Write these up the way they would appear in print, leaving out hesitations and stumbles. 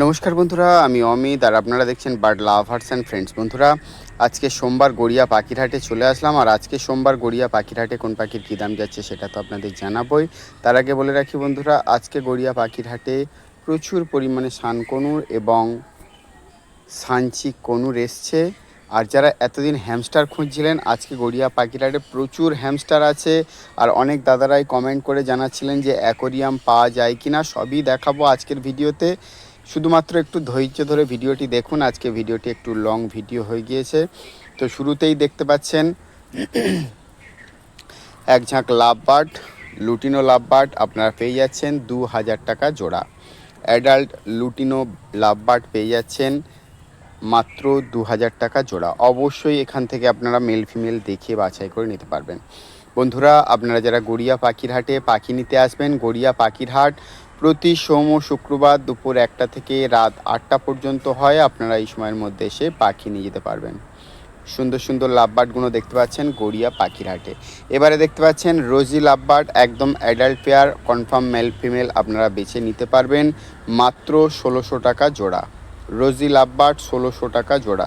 নমস্কার বন্ধুরা, আমি অমিত আর আপনারা দেখছেন বার্ড লাভার্স অ্যান্ড ফ্রেন্ডস। বন্ধুরা, আজকে সোমবার গড়িয়া পাখিরহাটে চলে আসলাম। আর আজকে সোমবার গড়িয়া পাখিরহাটে কোন পাখির কী দাম যাচ্ছে সেটা তো আপনাদের জানাবোই। তার আগে বলে রাখি বন্ধুরা, আজকে গড়িয়া পাখিরহাটে প্রচুর পরিমাণে সানকনুর এবং সানচিক কনুর এসছে। আর যারা এতদিন হ্যামস্টার খুঁজছিলেন, আজকে গড়িয়া পাখিরহাটে প্রচুর হ্যামস্টার আছে। আর অনেক দাদারাই কমেন্ট করে জানাচ্ছিলেন যে অ্যাকোরিয়াম পাওয়া যায় কি না, সবই দেখাবো আজকের ভিডিওতে। শুধুমাত্র একটু ধৈর্য ধরে ভিডিওটি দেখুন। আজকে ভিডিওটি একটু লং ভিডিও হয়ে গিয়েছে। তো শুরুতেই দেখতে পাচ্ছেন এক ঝাঁক লাভবার্ড, লুটিনো লাভবার্ড আপনারা পেয়ে যাচ্ছেন 2000 টাকা জোড়া। অ্যাডাল্ট লুটিনো লাভবার্ড পেয়ে যাচ্ছেন মাত্র 2000 টাকা জোড়া। অবশ্যই এখান থেকে আপনারা মেল ফিমেল দেখে বাছাই করে নিতে পারবেন। বন্ধুরা, আপনারা যারা গড়িয়া পাখিরহাটে পাখি নিতে আসবেন, গড়িয়া পাখিরহাট প্রতি সোম ও শুক্রবার দুপুর 1টা থেকে রাত 8টা পর্যন্ত হয়। আপনারা এই সময়ের মধ্যে এসে পাখি নিয়ে যেতে পারবেন। সুন্দর সুন্দর লাভবার্ডগুলো দেখতে পাচ্ছেন গড়িয়া পাখিরহাটে। এবারে দেখতে পাচ্ছেন রোজি লাভবার্ড, একদম adult pair, confirm male female আপনারা বেছে নিতে পারবেন মাত্র 1600 টাকা জোড়া। রোজি লাভবার্ড 1600 টাকা জোড়া।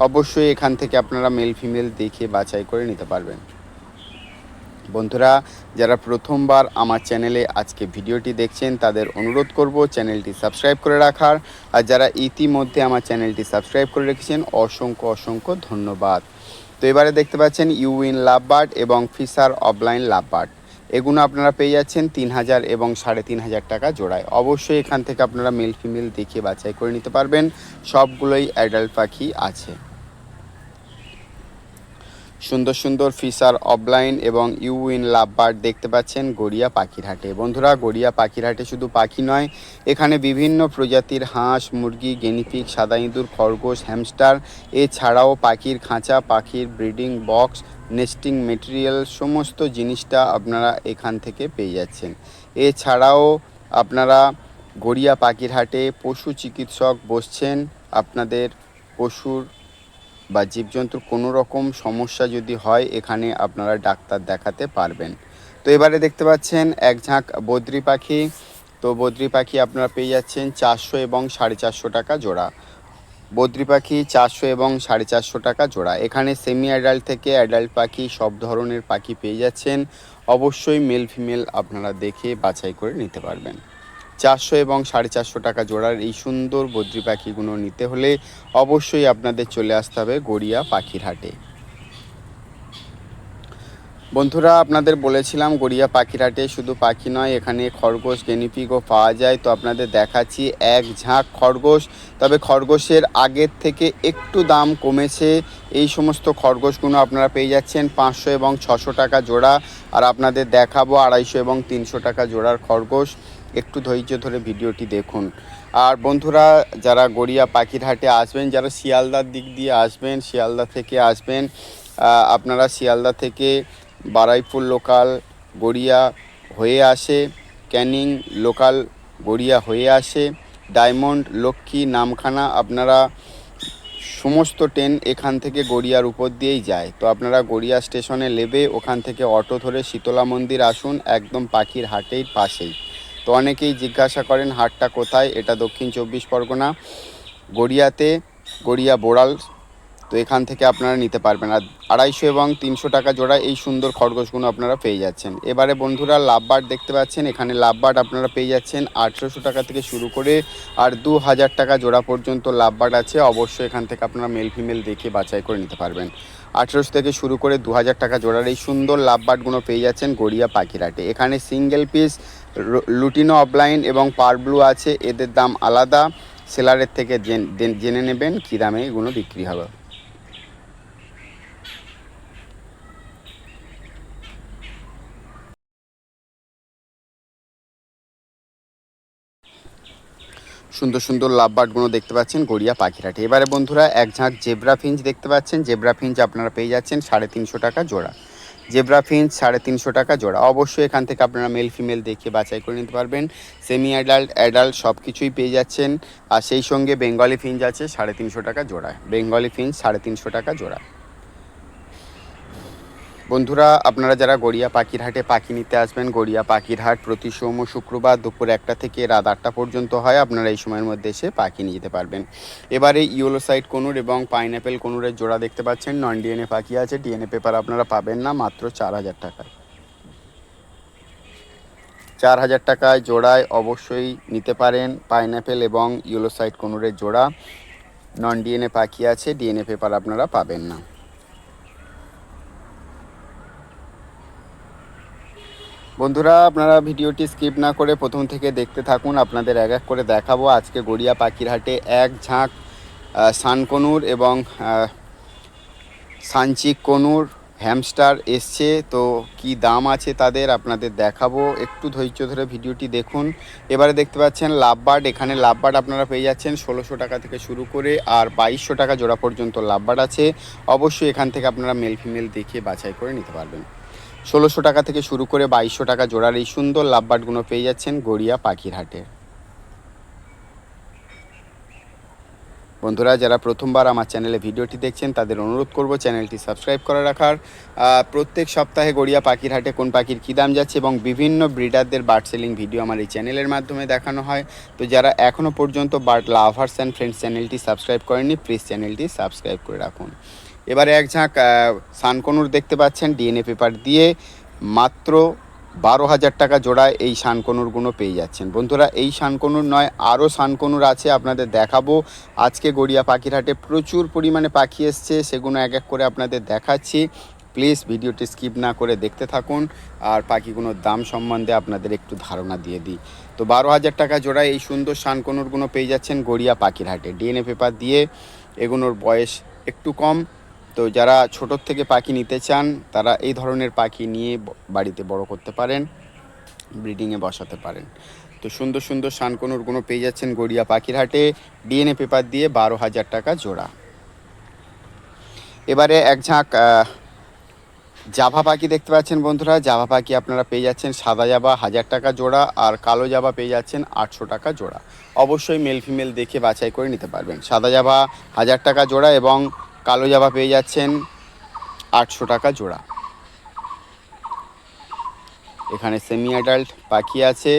অবশ্যই এখান থেকে আপনারা মেল ফিমেল দেখে বাছাই করে নিতে পারবেন। বন্ধুরা, যারা প্রথমবার আমার চ্যানেলে আজকে ভিডিওটি দেখছেন তাদের অনুরোধ করব চ্যানেলটি সাবস্ক্রাইব করে রাখার। আর যারা ইতিমধ্যে আমার চ্যানেলটি সাবস্ক্রাইব করে রেখেছেন, অসংখ্য অসংখ্য ধন্যবাদ। তো এবারে দেখতে পাচ্ছেন ইউইন লাভবার্ড এবং ফিশার অফলাইন লাভবার্ড, এগুলো আপনারা পেয়ে যাচ্ছেন 3000 এবং 3500 টাকা জোড়ায়। অবশ্যই এখান থেকে আপনারা মেল ফিমেল দেখে বাছাই করে নিতে পারবেন। সবগুলোই অ্যাডাল্ট পাখি আছে। সুন্দর সুন্দর ফিশার অফলাইন এবং ইউইন লাভবার্ড দেখতে পাচ্ছেন গড়িয়া পাখিরহাটে। বন্ধুরা, গড়িয়া পাখিরহাটে শুধু পাখি নয়, এখানে বিভিন্ন প্রজাতির হাঁস, মুরগি, গিনিপিগ, সাদা ইঁদুর, খরগোশ, হ্যামস্টার, এছাড়াও পাখির খাঁচা, পাখির ব্রিডিং বক্স, নেস্টিং মেটেরিয়াল, সমস্ত জিনিসটা আপনারা এখান থেকে পেয়ে যাচ্ছেন। এছাড়াও আপনারা গড়িয়া পাখিরহাটে পশু চিকিৎসক বসছেন। আপনাদের পশুর বা জীবজন্তুর কোনো রকম সমস্যা যদি হয়, এখানে আপনারা ডাক্তার দেখাতে পারবেন। তো এবারে দেখতে পাচ্ছেন এক ঝাঁক বদ্রি পাখি। তো বদ্রি পাখি আপনারা পেয়ে যাচ্ছেন 400 এবং 450 টাকা জোড়া। বদ্রি পাখি 400 এবং 450 টাকা জোড়া। এখানে সেমি অ্যাডাল্ট থেকে অ্যাডাল্ট পাখি সব ধরনের পাখি পেয়ে যাচ্ছেন। অবশ্যই মেল ফিমেল আপনারা দেখে বাছাই করে নিতে পারবেন। 400 এবং 450 টাকা জোড়ার এই সুন্দর বদ্রি পাখিগুলো নিতে হলে অবশ্যই আপনাদের চলে আসতে হবে গড়িয়া পাখিরহাটে। বন্ধুরা, আপনাদের বলেছিলাম গড়িয়া পাখিরহাটে শুধু পাখি নয়, এখানে খরগোশ, গিনিপিগও পাওয়া যায়। তো আপনাদের দেখাচ্ছি এক ঝাঁক খরগোশ। তবে খরগোশের আগের থেকে একটু দাম কমেছে। এই সমস্ত খরগোশগুলো আপনারা পেয়ে যাচ্ছেন 500 এবং 600 টাকা জোড়া। আর আপনাদের দেখাবো 250 এবং 300 টাকা জোড়ার খরগোশ। একটু ধৈর্য ধরে ভিডিওটি দেখুন। আর বন্ধুরা, যারা গড়িয়া পাখিরহাটে আসবেন, যারা শিয়ালদার দিক দিয়ে আসবেন, শিয়ালদা থেকে আসবেন, আপনারা শিয়ালদা থেকে বারুইপুর লোকাল গড়িয়া হয়ে আসে, ক্যানিং লোকাল গড়িয়া হয়ে আসে, ডায়মন্ড, লক্ষ্মী, নামখানা, আপনারা সমস্ত ট্রেন এখান থেকে গড়িয়ার উপর দিয়েই যায়। তো আপনারা গড়িয়া স্টেশনে নেমে ওখান থেকে অটো ধরে শীতলা মন্দির আসুন, একদম পাখির হাটের পাশেই। তো অনেকেই জিজ্ঞাসা করেন হাটটা কোথায়। এটা দক্ষিণ 24 পরগনা, গড়িয়াতে, গড়িয়া বোড়াল। তো এখান থেকে আপনারা নিতে পারবেন। আর 250 এবং 300 টাকা জোড়া এই সুন্দর খরগোশগুলো আপনারা পেয়ে যাচ্ছেন। এবারে বন্ধুরা, লাভবার্ড দেখতে পাচ্ছেন। এখানে লাভবার্ড আপনারা পেয়ে যাচ্ছেন 1800 টাকা থেকে শুরু করে আর 2000 টাকা জোড়া পর্যন্ত লাভবার্ড আছে। অবশ্যই এখান থেকে আপনারা মেল ফিমেল দেখে বাছাই করে নিতে পারবেন। 1800 থেকে শুরু করে 2000 টাকা জোড়ার এই সুন্দর লাভবার্ডগুলো পেয়ে যাচ্ছেন গড়িয়া পাখিরহাটে। এখানে সিঙ্গেল পিস লুটিনো অফলাইন এবং পার ব্লু আছে, এদের দাম আলাদা। সেলারের থেকে জেনে নেবেন কী দামে এগুলো বিক্রি হবে। সুন্দর সুন্দর লাভবার্ডগুলো দেখতে পাচ্ছেন গড়িয়া পাখিরহাটে। এবারে বন্ধুরা, এক ঝাঁক জেব্রা ফিঞ্চ দেখতে পাচ্ছেন। জেব্রা ফিঞ্চ আপনারা পেয়ে যাচ্ছেন 350 টাকা জোড়া। জেব্রা ফিঞ্চ 350 টাকা জোড়া। অবশ্যই এখান থেকে আপনারা মেল ফিমেল দেখে বাছাই করে নিতে পারবেন। সেমি অ্যাডাল্ট, অ্যাডাল্ট সব কিছুই পেয়ে যাচ্ছেন। আর সেই সঙ্গে বেঙ্গলি ফিঞ্চ আছে 350 টাকা জোড়া। বেঙ্গলি ফিঞ্চ 350 টাকা জোড়া। বন্ধুরা আপনারা যারা গড়িয়া পাখির হাটে পাখি নিতে আসবেন, গড়িয়া পাখির হাট প্রতি সোম ও শুক্রবার দুপুর 1টা থেকে রাত 8টা পর্যন্ত হয়। আপনারা এই সময়ের মধ্যে এসে পাখি নিয়ে যেতে পারবেন। এবারে ইয়েলো সাইড কনুর এবং পাইনঅ্যাপেল কনুরের জোড়া দেখতে পাচ্ছেন। নন ডিএনএ পাখি আছে, ডিএনএ পেপার আপনারা পাবেন না, মাত্র 4000 টাকায়। 4000 টাকায় জোড়ায় অবশ্যই নিতে পারেন পাইনঅ্যাপেল এবং ইয়েলো সাইড কনুরের জোড়া। নন ডিএনএ পাখি আছে, ডিএনএ পেপার আপনারা পাবেন না। বন্ধুরা আপনারা ভিডিওটি স্কিপ না করে প্রথম থেকে দেখতে থাকুন, আপনাদের এক এক করে দেখাবো। আজকে গড়িয়া পাখির হাটে এক ঝাঁক সানকনুর এবং সানচিক কনুর হ্যামস্টার এসছে, তো কি দাম আছে তাদের আপনাদের দেখাবো। একটু ধৈর্য ধরে ভিডিওটি দেখুন। এবারে দেখতে পাচ্ছেন লাভবার্ড। এখানে লাভবার্ড আপনারা পেয়ে যাচ্ছেন 1600 টাকা থেকে শুরু করে আর 2200 টাকা জোড়া পর্যন্ত লাভবার্ড আছে। অবশ্যই এখান থেকে আপনারা মেল ফিমেল দেখে বাছাই করে নিতে পারবেন। 1600 টাকা থেকে শুরু করে 2200 টাকা জোড়ার এই সুন্দর লাভবার্ডগুলো পেয়ে যাচ্ছেন গড়িয়া পাখির হাটে। বন্ধুরা যারা প্রথমবার আমার চ্যানেলে ভিডিওটি দেখছেন তাদের অনুরোধ করব চ্যানেলটি সাবস্ক্রাইব করে রাখার। প্রত্যেক সপ্তাহে গড়িয়া পাখির হাটে কোন পাখির কী দাম যাচ্ছে এবং বিভিন্ন ব্রিডারদের বার্ড সেলিং ভিডিও আমার এই চ্যানেলের মাধ্যমে দেখানো হয়। তো যারা এখনও পর্যন্ত বার্ড লাভার্স অ্যান্ড ফ্রেন্ডস চ্যানেলটি সাবস্ক্রাইব করেননি, প্লিজ চ্যানেলটি সাবস্ক্রাইব করে রাখুন। এবারে এক ঝাঁক সানকনুর দেখতে পাচ্ছেন ডিএনএ পেপার দিয়ে, মাত্র 12,000 টাকা জোড়ায় এই শানকনুরগুলো পেয়ে যাচ্ছেন। বন্ধুরা এই শানকনুর নয়, আরও শানকনুর আছে, আপনাদের দেখাবো। আজকে গড়িয়া পাখির হাটে প্রচুর পরিমাণে পাখি এসছে, সেগুলো এক এক করে আপনাদের দেখাচ্ছি। প্লিজ ভিডিওটি স্কিপ না করে দেখতে থাকুন আর পাখিগুলোর দাম সম্বন্ধে আপনাদের একটু ধারণা দিয়ে দিই। তো 12,000 টাকা জোড়ায় এই সুন্দর শানকনুরগুলো পেয়ে যাচ্ছেন গড়িয়া পাখির হাটে ডিএনএ পেপার দিয়ে। এগুলোর বয়স একটু কম, তো যারা ছোটোর থেকে পাখি নিতে চান তারা এই ধরনের পাখি নিয়ে বাড়িতে বড় করতে পারেন, ব্রিডিংয়ে বসাতে পারেন। তো সুন্দর সুন্দর শানকনুরগুলো পেয়ে যাচ্ছেন গড়িয়া পাখির হাটে ডিএনএ পেপার দিয়ে 12,000 টাকা জোড়া। এবারে এক ঝাঁক জাভা পাখি দেখতে পাচ্ছেন। বন্ধুরা জাভা পাখি আপনারা পেয়ে যাচ্ছেন সাদা জাভা 1000 টাকা জোড়া আর কালো জাভা পেয়ে যাচ্ছেন 800 টাকা জোড়া। অবশ্যই মেল ফিমেল দেখে বাছাই করে নিতে পারবেন। সাদা জাভা 1000 টাকা জোড়া এবং কালো জাভা পেয়ে যাচ্ছেন 800 টাকা জোড়া। এখানে সেমি অ্যাডাল্ট পাখি আছে,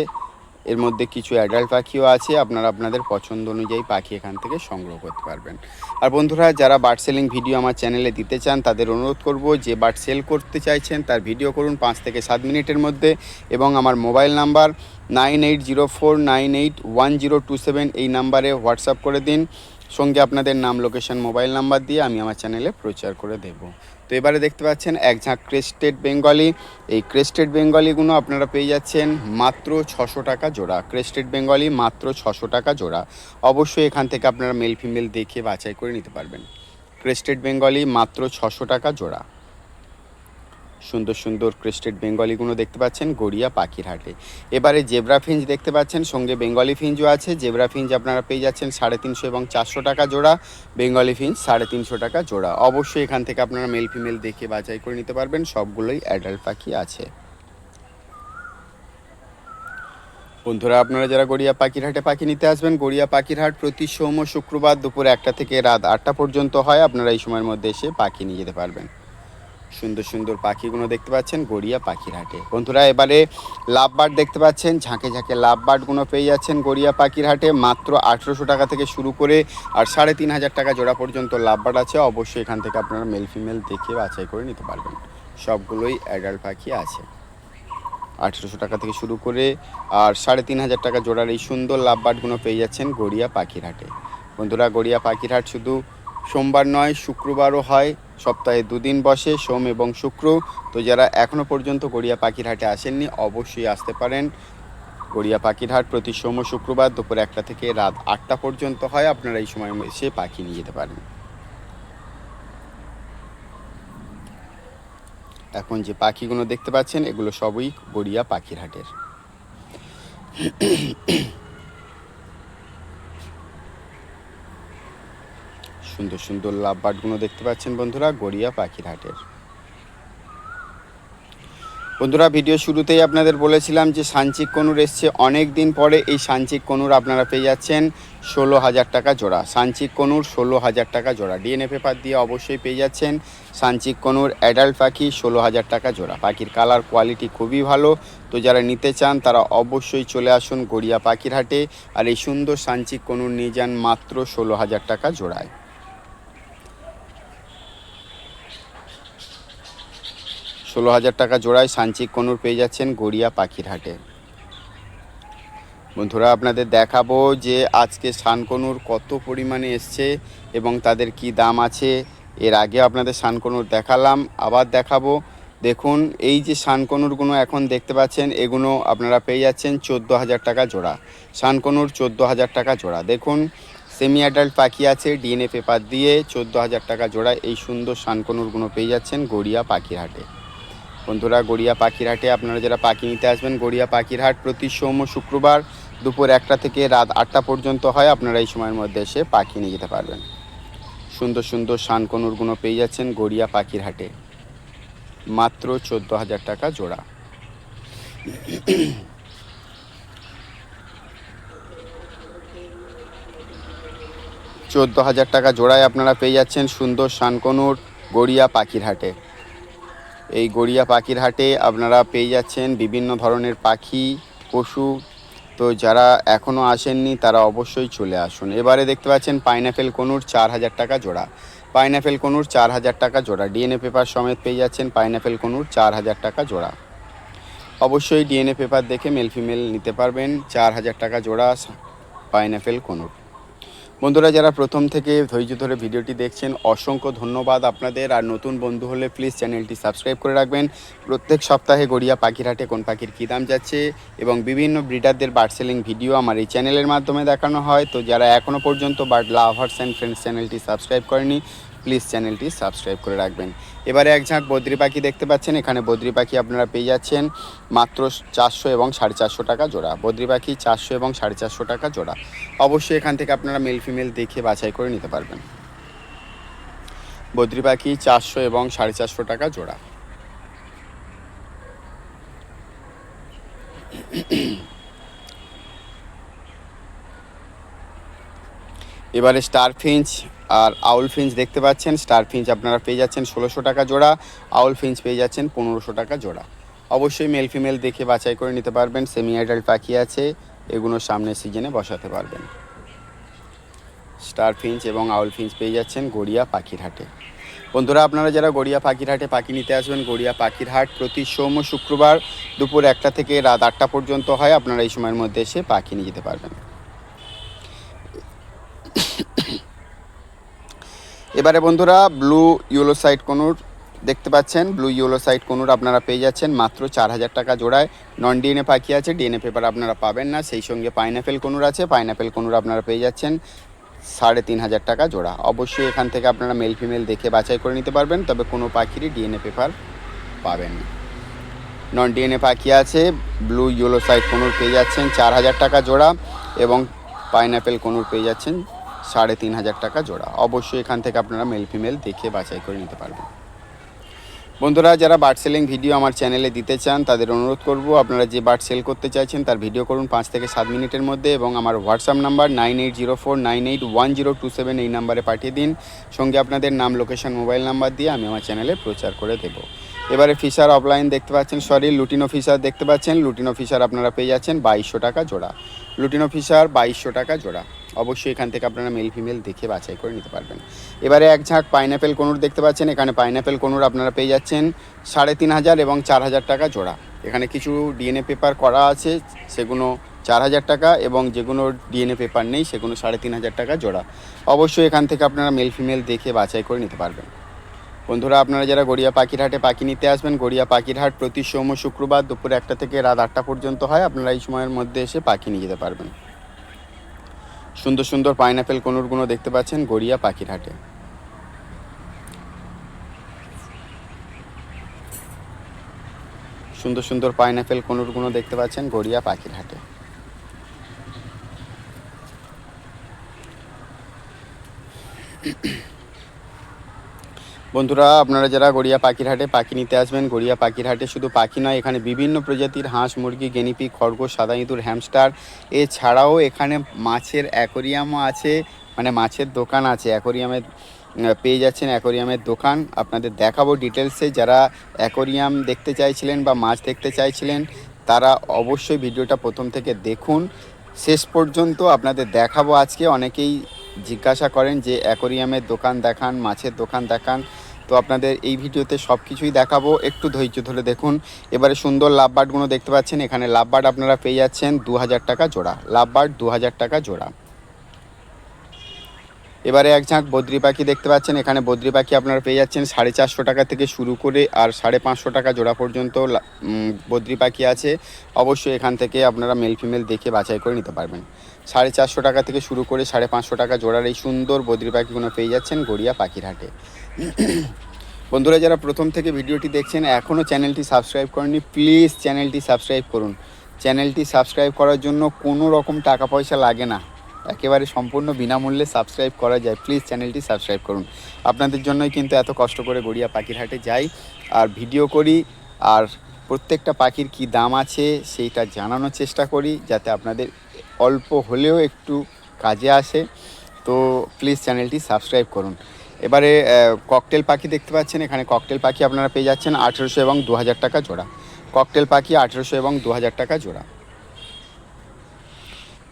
এর মধ্যে কিছু অ্যাডাল্ট পাখিও আছে, আপনারা আপনাদের পছন্দ অনুযায়ী পাখি এখান থেকে সংগ্রহ করতে পারবেন। আর বন্ধুরা যারা বার্ড সেলিং ভিডিও আমার চ্যানেলে দিতে চান তাদের অনুরোধ করব, যে বার্ড সেল করতে চাইছেন তার ভিডিও করুন 5 থেকে 7 মিনিটের মধ্যে এবং আমার মোবাইল নাম্বার 9804981027 এই নাম্বারে হোয়াটসঅ্যাপ করে দিন। সঙ্গে আপনাদের নাম, লোকেশন, মোবাইল নাম্বার দিয়ে আমি আমার চ্যানেলে প্রচার করে দেব। তো এবারে দেখতে পাচ্ছেন এক ঝাঁক ক্রেস্টেড বেঙ্গলি। এই ক্রেস্টেড বেঙ্গলিগুলো আপনারা পেয়ে যাচ্ছেন মাত্র 600 টাকা জোড়া। ক্রেস্টেড বেঙ্গলি মাত্র 600 টাকা জোড়া। অবশ্যই এখান থেকে আপনারা মেল ফিমেল দেখে বাছাই করে নিতে পারবেন। ক্রেস্টেড বেঙ্গলি মাত্র 600 টাকা জোড়া। সুন্দর সুন্দর ক্রেস্টেড বেঙ্গলিগুলো দেখতে পাচ্ছেন গড়িয়া পাখির হাটে। এবারে জেব্রা ফিঞ্চ দেখতে পাচ্ছেন, সঙ্গে বেঙ্গলি ফিঞ্চও আছে। জেব্রা ফিঞ্চ আপনারা পেয়ে যাচ্ছেন 350 এবং 400 টাকা জোড়া। বেঙ্গলি ফিঞ্চ 350 টাকা জোড়া। অবশ্যই এখান থেকে আপনারা মেল ফিমেল দেখে বাছাই করে নিতে পারবেন, সবগুলোই অ্যাডাল্ট পাখি আছে। বন্ধুরা আপনারা যারা গড়িয়া পাখির হাটে পাখি নিতে আসবেন, গড়িয়া পাখির হাট প্রতি সোম ও শুক্রবার দুপুর 1টা থেকে রাত 8টা পর্যন্ত হয়। আপনারা এই সময়ের মধ্যে এসে পাখি নিয়ে যেতে পারবেন। সুন্দর সুন্দর পাখিগুলো দেখতে পাচ্ছেন গড়িয়া পাখির হাটে। বন্ধুরা এবারে লাভবার্ড দেখতে পাচ্ছেন, ঝাঁকে ঝাঁকে লাভবার্ডগুলো পেয়ে যাচ্ছেন গড়িয়া পাখির হাটে মাত্র 1800 টাকা থেকে শুরু করে আর 3500 টাকা জোড়া পর্যন্ত লাভবার্ড আছে। অবশ্যই এখান থেকে আপনারা মেল ফিমেল দেখে বাছাই করে নিতে পারবেন, সবগুলোই অ্যাডাল্ট পাখি আছে। 1800 টাকা থেকে শুরু করে আর 3500 টাকা জোড়ার এই সুন্দর লাভবার্ডগুলো পেয়ে যাচ্ছেন গড়িয়া পাখির হাটে। বন্ধুরা গড়িয়া পাখির হাট শুধু সোমবার নয়, শুক্রবারও হয়, সপ্তাহে 2 দিন বসে, সোম এবং শুক্র। তো যারা এখনও পর্যন্ত গড়িয়া পাখির হাটে আসেননি অবশ্যই আসতে পারেন। গড়িয়া পাখির হাট প্রতি সোম ও শুক্রবার দুপুর 1টা থেকে রাত 8টা পর্যন্ত হয়। আপনারা এই সময় এসে পাখি নিয়ে যেতে পারেন। এখন যে পাখিগুলো দেখতে পাচ্ছেন এগুলো সবই গড়িয়া পাখির হাটের। সুন্দর সুন্দর লাভবার্ডগুলো দেখতে পাচ্ছেন বন্ধুরা গড়িয়া পাখির হাটের। বন্ধুরা ভিডিও শুরুতেই আপনাদের বলেছিলাম যে সানচিক কনুর এসছে অনেক দিন পরে। এই সানচিক কনুর আপনারা পেয়ে যাচ্ছেন 16,000 টাকা জোড়া। সানচিক কনুর 16,000 টাকা জোড়া, ডিএনএ পেপার দিয়ে অবশ্যই পেয়ে যাচ্ছেন সানচিক কনুর অ্যাডাল্ট পাখি 16,000 টাকা জোড়া। পাখির কালার কোয়ালিটি খুবই ভালো, তো যারা নিতে চান তারা অবশ্যই চলে আসুন গড়িয়া পাখির হাটে, আর এই সুন্দর সানচিক কনুর নিয়ে যান মাত্র 16,000 টাকা জোড়ায়। 16,000 টাকা জোড়ায় সানচিক কনুর পেয়ে যাচ্ছেন গড়িয়া পাখির হাটে। বন্ধুরা আপনাদের দেখাবো যে আজকে সানকনুর কত পরিমাণে এসছে এবং তাদের কি দাম আছে। এর আগে আপনাদের সানকনুর দেখালাম, আবার দেখাবো। দেখুন এই যে সানকনুরগুলো এখন দেখতে পাচ্ছেন, এগুলো আপনারা পেয়ে যাচ্ছেন 14,000 টাকা জোড়া। সানকনুর 14,000 টাকা জোড়া। দেখুন সেমি অ্যাডাল্ট পাখি আছে ডিএনএ পেপার দিয়ে 14,000 টাকা জোড়া। এই সুন্দর সানকনুরগুলো পেয়ে যাচ্ছেন গড়িয়া পাখির হাটে। বন্ধুরা গড়িয়া পাখির হাটে আপনারা যারা পাখি নিতে আসবেন, গড়িয়া পাখির হাট প্রতি সোম শুক্রবার দুপুর 1টা থেকে রাত 8টা পর্যন্ত হয়। আপনারা এই সময়ের মধ্যে এসে পাখি নিয়ে যেতে পারবেন। সুন্দর সুন্দর সানকনুরগুলো পেয়ে যাচ্ছেন গড়িয়া পাখির হাটে মাত্র 14,000 টাকা জোড়া। $14,000 টাকা জোড়ায় আপনারা পেয়ে যাচ্ছেন সুন্দর সানকনুর গড়িয়া পাখির হাটে। এই গড়িয়া পাখির হাটে আপনারা পেয়ে যাচ্ছেন বিভিন্ন ধরনের পাখি, পশু। তো যারা এখনও আসেননি তারা অবশ্যই চলে আসুন। এবারে দেখতে পাচ্ছেন পাইনাপেল কনুর 4,000 টাকা জোড়া। পাইনাপেল কনুর 4,000 টাকা জোড়া, ডিএনএ পেপার সমেত পেয়ে যাচ্ছেন পাইনাপেল কনুর 4,000 টাকা জোড়া। অবশ্যই ডিএনএ পেপার দেখে মেল ফিমেল নিতে পারবেন। 4,000 টাকা জোড়া পাইনাপেল কনুর। বন্ধুরা যারা প্রথম থেকে ধৈর্য ধরে ভিডিওটি দেখছেন অসংখ্য ধন্যবাদ আপনাদের। আর নতুন বন্ধু হলে প্লিজ চ্যানেলটি সাবস্ক্রাইব করে রাখবেন। প্রত্যেক সপ্তাহে গড়িয়া পাখির হাটে কোন পাখির কী দাম যাচ্ছে এবং বিভিন্ন ব্রিডারদের বার্ড সেলিং ভিডিও আমার এই চ্যানেলের মাধ্যমে দেখানো হয়। তো যারা এখনও পর্যন্ত বার্ড লাভার্স অ্যান্ড ফ্রেন্ডস চ্যানেলটি সাবস্ক্রাইব করেনি প্লিজ চ্যানেলটি সাবস্ক্রাইব করে রাখবেন। এবারে এক ঝাঁক বদ্রি পাখি দেখতে পাচ্ছেন। এখানে বদ্রি পাখি আপনারা পেয়ে যাচ্ছেন মাত্র 400 এবং 450 টাকা জোড়া। বদ্রি পাখি 400 এবং 450 টাকা জোড়া। অবশ্যই এখান থেকে আপনারা মেল ফিমেল দেখে বাছাই করে নিতে পারবেন। বদ্রি পাখি 400 এবং 450 টাকা জোড়া। এবারে স্টার ফিঞ্চ আর আউল ফিঞ্চ দেখতে পাচ্ছেন। স্টার ফিঞ্চ আপনারা পেয়ে যাচ্ছেন 1600 টাকা জোড়া, আউল ফিঞ্চ পেয়ে যাচ্ছেন 1500 টাকা জোড়া। অবশ্যই মেল ফিমেল দেখে বাছাই করে নিতে পারবেন। সেমি অ্যাডাল্ট পাখি আছে, এগুলো সামনের সিজনে বসাতে পারবেন। স্টার ফিঞ্চ এবং আউল ফিঞ্চ পেয়ে যাচ্ছেন গড়িয়া পাখির হাটে। বন্ধুরা আপনারা যারা গড়িয়া পাখির হাটে পাখি নিতে আসবেন, গড়িয়া পাখির হাট প্রতি সোম শুক্রবার দুপুর 1টা থেকে রাত 8টা পর্যন্ত হয়। আপনারা এই সময়ের মধ্যে এসে পাখি নিয়ে যেতে পারবেন। এবারে বন্ধুরা ব্লু ইয়েলো সাইড কনুর দেখতে পাচ্ছেন। ব্লু ইয়েলো সাইড কনুর আপনারা পেয়ে যাচ্ছেন মাত্র 4,000 টাকা জোড়ায়। নন ডিএনএ পাখি আছে, ডিএনএ পেপার আপনারা পাবেন না। সেই সঙ্গে পাইনাপেল কনুর আছে, পাইনাপেল কনুর আপনারা পেয়ে যাচ্ছেন 3,500 টাকা জোড়া। অবশ্যই এখান থেকে আপনারা মেল ফিমেল দেখে বাছাই করে নিতে পারবেন, তবে কোনো পাখিরই ডিএনএ পেপার পাবেন না। নন ডিএনএ পাখি আছে, ব্লু ইয়েলো সাইড কনুর পেয়ে যাচ্ছেন 4,000 টাকা জোড়া এবং পাইনাপেল কনুর পেয়ে যাচ্ছেন 3,500 টাকা জোড়া। অবশ্যই এখান থেকে আপনারা মেল ফিমেল দেখে বাছাই করে নিতে পারবেন। বন্ধুরা যারা বার্ড সেলিং ভিডিও আমার চ্যানেলে দিতে চান তাদের অনুরোধ করব, আপনারা যে বার্ড সেল করতে চাইছেন তার ভিডিও করুন 5 থেকে 7 মিনিটের মধ্যে এবং আমার হোয়াটসঅ্যাপ নাম্বার 9804981027 এই নাম্বারে পাঠিয়ে দিন। সঙ্গে আপনাদের নাম, লোকেশন, মোবাইল নাম্বার দিয়ে আমি আমার চ্যানেলে প্রচার করে দেবো। এবারে ফিশার অফলাইন দেখতে পাচ্ছেন, লুটিনো ফিশার দেখতে পাচ্ছেন। লুটিনো ফিশার আপনারা পেয়ে যাচ্ছেন 2200 টাকা জোড়া। লুটিনো ফিশার 2200 টাকা জোড়া। অবশ্যই এখান থেকে আপনারা মেল ফিমেল দেখে বাছাই করে নিতে পারবেন। এবারে এক ঝাঁক পাইনাপেল কনুর দেখতে পাচ্ছেন। এখানে পাইনাপেল কনুর আপনারা পেয়ে যাচ্ছেন 3,500 এবং 4,000 টাকা জোড়া। এখানে কিছু ডিএনএ পেপার করা আছে, সেগুলো 4,000 টাকা এবং যেগুলো ডিএনএ পেপার নেই সেগুলো 3,500 টাকা জোড়া। অবশ্যই এখান থেকে আপনারা মেল ফিমেল দেখে বাছাই করে নিতে পারবেন। বন্ধুরা আপনারা যারা গড়িয়া পাখির হাটে পাখি নিতে আসবেন, গড়িয়া পাখির হাট প্রতি সোম শুক্রবার দুপুর 1টা থেকে রাত 8টা পর্যন্ত হয়। আপনারা এই সময়ের মধ্যে এসে পাখি নিয়ে যেতে পারবেন। সুন্দর সুন্দর পাইনাপেল কনুরগুলো দেখতে পাচ্ছেন গড়িয়া পাখির হাটে। সুন্দর সুন্দর পাইনাপেল কনুরগুলো দেখতে পাচ্ছেন গড়িয়া পাখির হাটে। বন্ধুরা আপনারা যারা গড়িয়া পাখির হাটে পাখি নিতে আসবেন, গড়িয়া পাখির হাটে শুধু পাখি নয়, এখানে বিভিন্ন প্রজাতির হাঁস, মুরগি, গিনিপিগ, খরগোশ, সাদা ইঁদুর, হ্যামস্টার, এছাড়াও এখানে মাছের অ্যাকোরিয়ামও আছে, মানে মাছের দোকান আছে। অ্যাকোরিয়ামের পেয়ে যাচ্ছেন, অ্যাকোরিয়ামের দোকান আপনাদের দেখাবো ডিটেলসে। যারা অ্যাকোরিয়াম দেখতে চাইছিলেন বা মাছ দেখতে চাইছিলেন তারা অবশ্যই ভিডিওটা প্রথম থেকে দেখুন শেষ পর্যন্ত। আপনাদের দেখাবো আজকে। অনেকেই জিজ্ঞাসা করেন যে অ্যাকোরিয়ামের দোকান দেখান, মাছের দোকান দেখান, তো আপনাদের এই ভিডিওতে সব কিছুই দেখাবো, একটু ধৈর্য ধরে দেখুন। এবারে সুন্দর লাভবার্ডগুলো দেখতে পাচ্ছেন, এখানে লাভবার্ড আপনারা পেয়ে যাচ্ছেন 2000 টাকা জোড়া। লাভবার্ড 2000 টাকা জোড়া। এবারে এক ঝাঁক বদ্রি পাখি দেখতে পাচ্ছেন, এখানে বদ্রি পাখি আপনারা পেয়ে যাচ্ছেন 450 টাকা থেকে শুরু করে আর 550 টাকা জোড়া পর্যন্ত বদ্রি পাখি আছে। অবশ্যই এখান থেকে আপনারা মেল ফিমেল দেখে বাছাই করে নিতে পারবেন। 450 টাকা থেকে শুরু করে 550 টাকা জোড়ার এই সুন্দর বদ্রি পাখিগুলো পেয়ে যাচ্ছেন গড়িয়া পাখির হাটে। বন্ধুরা যারা প্রথম থেকে ভিডিওটি দেখছেন এখনও চ্যানেলটি সাবস্ক্রাইব করেননি, প্লিজ চ্যানেলটি সাবস্ক্রাইব করুন। চ্যানেলটি সাবস্ক্রাইব করার জন্য কোনো রকম টাকা পয়সা লাগে না, একেবারে সম্পূর্ণ বিনামূল্যে সাবস্ক্রাইব করা যায়। প্লিজ চ্যানেলটি সাবস্ক্রাইব করুন। আপনাদের জন্যই কিন্তু এত কষ্ট করে গড়িয়া পাখির হাটে যাই আর ভিডিও করি, আর প্রত্যেকটা পাখির কি দাম আছে সেইটা জানানোর চেষ্টা করি, যাতে আপনাদের অল্প হলেও একটু কাজে আসে। তো প্লিজ চ্যানেলটি সাবস্ক্রাইব করুন। এবারে ককটেল পাখি দেখতে পাচ্ছেন, এখানে ককটেল পাখি আপনারা পেয়ে যাচ্ছেন 1800 এবং 2000 টাকা জোড়া। ককটেল পাখি 1800 এবং 2000 টাকা জোড়া।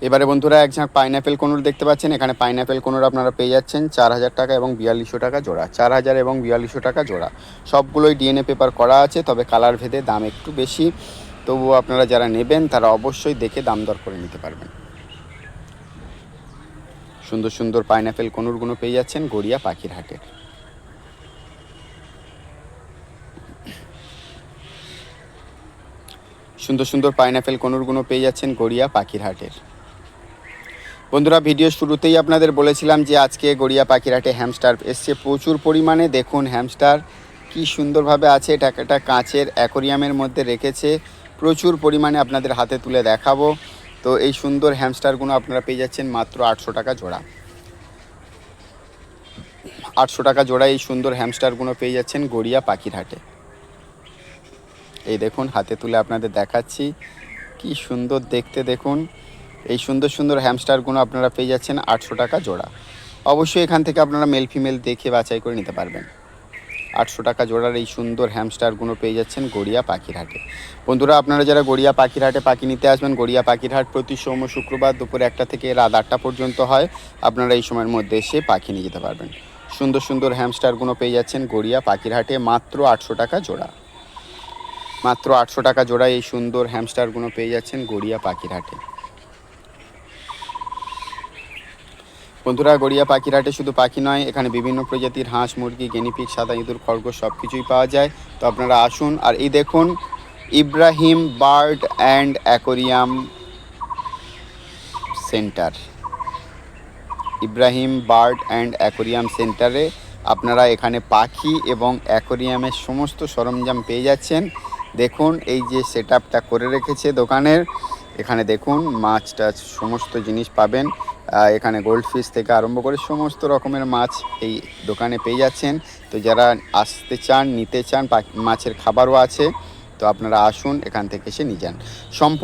এবারে বন্ধুরা এক ঝাঁক পাইনঅ্যাপেল কোনুর দেখতে পাচ্ছেন, এখানে পাইনঅ্যাপেল কোনুর আপনারা পেয়ে যাচ্ছেন 4000 টাকা এবং 4200 টাকা জোড়া। 4000 এবং 4200 টাকা জোড়া। সবগুলোই ডিএনএ পেপার করা আছে, তবে কালার ভেদে দাম একটু বেশি। তবুও আপনারা যারা নেবেন তারা অবশ্যই দেখে দাম দর করে নিতে পারবেন। সুন্দর সুন্দর পাইনঅ্যাপেল কোনুরগুলো পেয়ে যাচ্ছেন গড়িয়া পাখির হাটে। সুন্দর সুন্দর পাইনঅ্যাপেল কোনুরগুলো পেয়ে যাচ্ছেন গড়িয়া পাখির হাটের। বন্ধুরা ভিডিও শুরুতেই আপনাদের বলেছিলাম যে আজকে গড়িয়া পাখির হাটে হ্যামস্টার এসছে প্রচুর পরিমাণে। দেখুন হ্যামস্টার কি সুন্দরভাবে আছে, এটা একটা কাঁচের অ্যাকোরিয়ামের মধ্যে রেখেছে, প্রচুর পরিমাণে আপনাদের হাতে তুলে দেখাবো। তো এই সুন্দর হ্যামস্টারগুলো আপনারা পেয়ে যাচ্ছেন মাত্র 800 টাকা জোড়া। 800 টাকা জোড়া এই সুন্দর হ্যামস্টারগুলো পেয়ে যাচ্ছেন গড়িয়া পাখির হাটে। এই দেখুন হাতে তুলে আপনাদের দেখাচ্ছি, কি সুন্দর দেখতে। দেখুন এই সুন্দর সুন্দর হ্যামস্টারগুলো আপনারা পেয়ে যাচ্ছেন 800 টাকা জোড়া। অবশ্যই এখান থেকে আপনারা মেল ফিমেল দেখে বাছাই করে নিতে পারবেন। 800 টাকা জোড়ার এই সুন্দর হ্যামস্টারগুলো পেয়ে যাচ্ছেন গড়িয়া পাখির হাটে। বন্ধুরা আপনারা যারা গড়িয়া পাখির হাটে পাখি নিতে আসবেন, গড়িয়া পাখির হাট প্রতি সোম শুক্রবার দুপুর 1টা থেকে রাত 8টা পর্যন্ত হয়। আপনারা এই সময়ের মধ্যে এসে পাখি নিয়ে যেতে পারবেন। সুন্দর সুন্দর হ্যামস্টারগুলো পেয়ে যাচ্ছেন গড়িয়া পাখির হাটে মাত্র 800 টাকা জোড়া। মাত্র 800 টাকা জোড়া এই সুন্দর হ্যামস্টারগুলো পেয়ে যাচ্ছেন গড়িয়া পাখির হাটে। বন্ধুরা গড়িয়া পাখির হাটে শুধু পাখি নয়, এখানে বিভিন্ন প্রজাতির হাঁস, মুরগি, গিনিপিগ, সাদা ইঁদুর, খরগোশ সব কিছুই পাওয়া যায়। তো আপনারা আসুন। আর এই দেখুন Ibrahim bird and aquarium centre. Ibrahim bird and aquarium সেন্টারে আপনারা এখানে পাখি এবং অ্যাকোরিয়ামের সমস্ত সরঞ্জাম পেয়ে যাচ্ছেন। দেখুন এই যে সেটআপটা করে রেখেছে দোকানের, এখানে দেখুন মাছ টাছ সমস্ত জিনিস পাবেন। এখানে গোল্ড ফিশ থেকে আরম্ভ করে সমস্ত রকমের মাছ এই দোকানে পেয়ে যাচ্ছেন। তো যারা আসতে চান, নিতে চান, মাছের খাবারও আছে। তো আপনারা আসুন, এখান থেকে এসে নিয়ে যান। সম্পূর্ণ